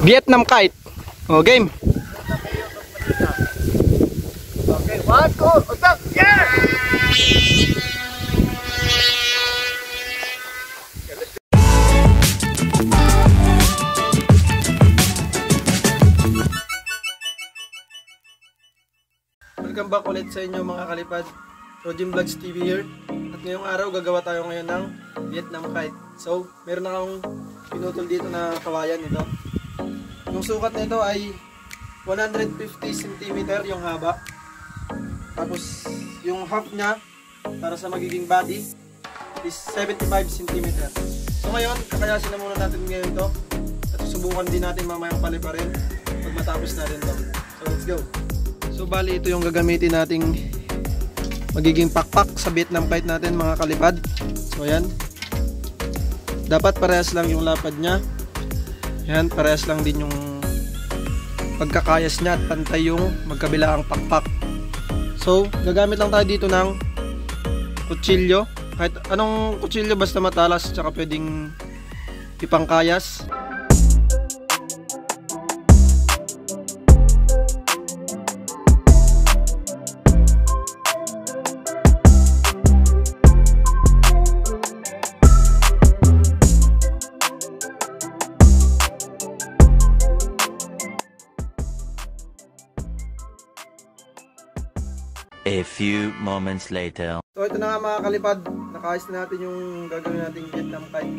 Vietnam kite. O, game. Okay, 1, 2, usap! Yeah! Welcome back ulit sa inyo mga kalipad. Rojim Vlogs TV here. At ngayong araw gagawa tayo ngayon ng Vietnam kite. So, meron na akong pinutol dito na kawayan ito. Yung sukat nito ay 150 cm yung haba. Tapos yung half niya para sa magiging body is 75 cm. So ngayon, kakayasin na muna natin ngayon to. At susubukan din natin mamayang paliparin pag matapos natin to. So let's go. So bali ito yung gagamitin nating magiging pakpak sa Vietnam kite natin mga kalipad. So ayan. Dapat parehas lang yung lapad niya. Ayan, parehas lang din yung pagkakayas niya at pantay yung magkabilaang pakpak. So gagamit lang tayo dito ng kutsilyo. Kahit anong kutsilyo basta matalas tsaka pwedeng ipangkayas. A few moments later. So ito na nga mga kalipad, nakaayos na natin yung gagawin nating Vietnam kite.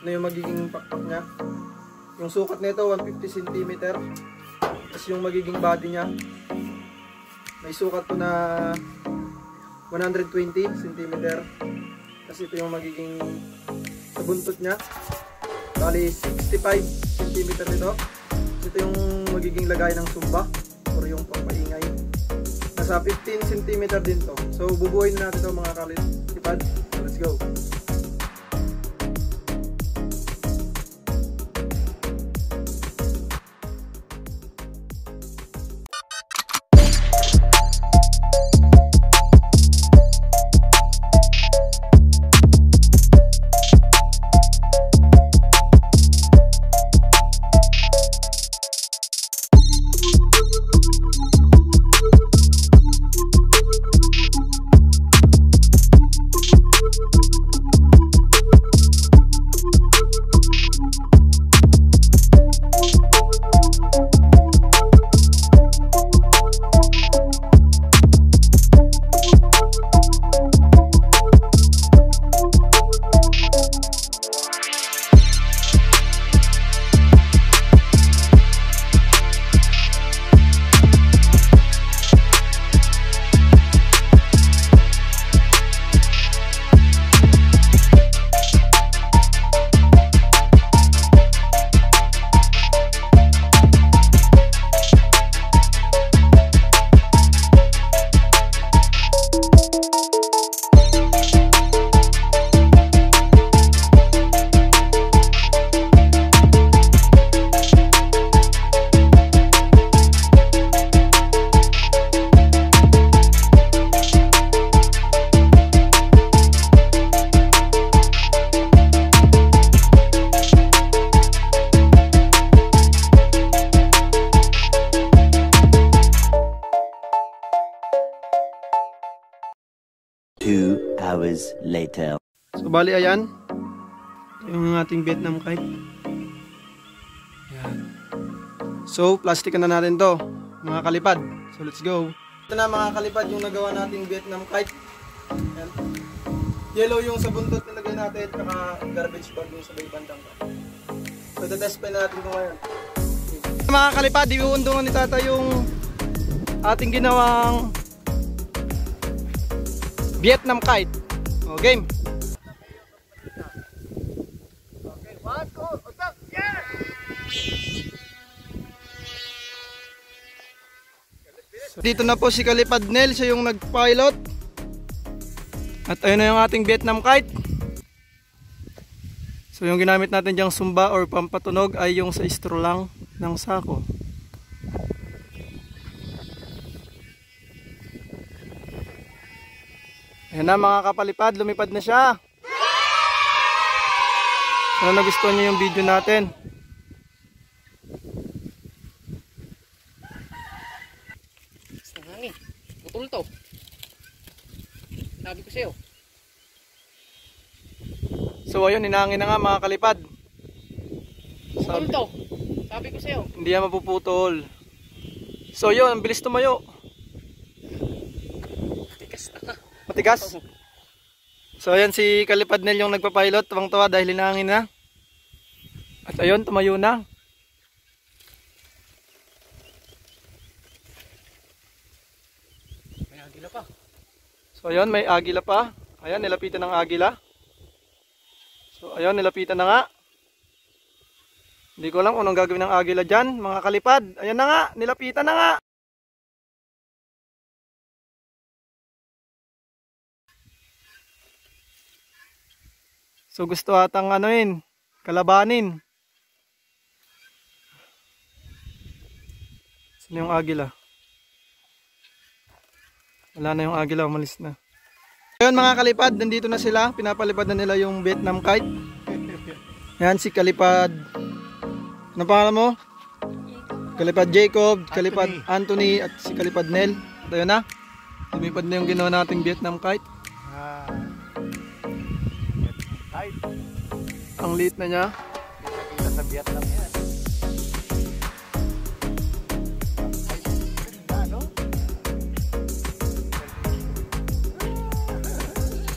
Ano yung magiging pakpak niya. Yung sukat nito 150 cm. Tapos yung magiging body niya may sukat to na 120 cm. Tapos ito yung magiging sa buntot niya. Bali 65 cm nito. Ito yung magiging lagay ng sumba or yung pampaingay. Nasa 15 cm din to. So bubuhayin natin ito mga kalipad. So let's go. Hours later. So bali ayan yung ating Vietnam kite. Ayan. So plastikan na natin to mga kalipad. So let's go. Ito na mga kalipad yung nagawa nating Vietnam kite. Ayan. Yellow yung sa buntot nilagay natin, saka garbage bag yung sa may bandang pa. So test pa natin ito ngayon. Mga kalipad, iuundungan ni tata yung ating ginawang Vietnam kite. O, game. Okay, 1, 2, usap! Yeah! So, dito na po si Kalipad Nel, siya yung nag-pilot. At ayun na yung ating Vietnam kite. So yung ginamit natin diyang sumba or pampatunog ay yung sa straw lang ng sako. Ayan na mga kapalipad, lumipad na siya. Sana nagustuhan niyo yung video natin. Basta hangin. Putol to. Sabi ko sa'yo. So ayun, hinangin na nga mga kalipad. Putol to. Sabi ko sa'yo. Hindi yan mapuputol. So yun, ang bilis tumayo. Tikas na. Matigas. So ayan si Kalipad Nel yung nagpapilot. Tuwang-tuwa dahil hinangin na. At ayun, tumayo na. May agila pa. So ayun, may agila pa. Ayan, nilapitan ng agila. So ayun, nilapitan na nga. Hindi ko alam kung anong gagawin ng agila dyan, mga kalipad. Ayan na nga, nilapitan na nga. So gusto atang anuin, kalabanin. Sino yung agila? Wala na yung agila, umalis na. Ayun mga kalipad, nandito na sila. Pinapalipad na nila yung Vietnam kite. Yan si Kalipad. Ano pangalan mo? Kalipad Jacob, Kalipad Anthony at si Kalipad Nel. At ayun na. Lumipad na yung ginawa nating Vietnam kite. Tight. Ang liit na niya. Kita sa Vietnam yan. Ano?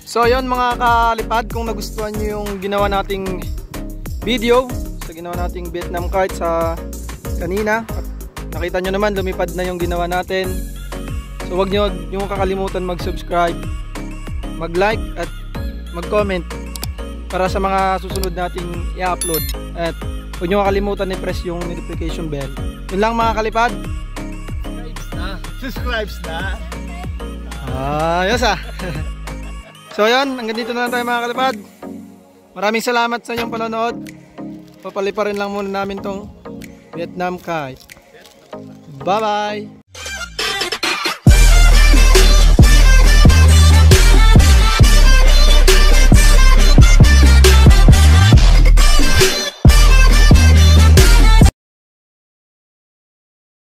So ayun mga kalipad, kung nagustuhan nyo yung ginawa nating video sa ginawa nating Vietnam kite sa kanina, at nakita nyo naman lumipad na yung ginawa natin. So huwag nyo kakalimutan mag-subscribe, mag-like at mag-comment para sa mga susunod nating i-upload. At huwag nyo kakalimutan i-press yung notification bell. Yun lang mga kalipad. Subscribes na. Ayos ah. So yun, hanggang dito na lang tayo mga kalipad. Maraming salamat sa inyong panonood. Papaliparin lang muna namin tong Vietnam kite. Bye bye.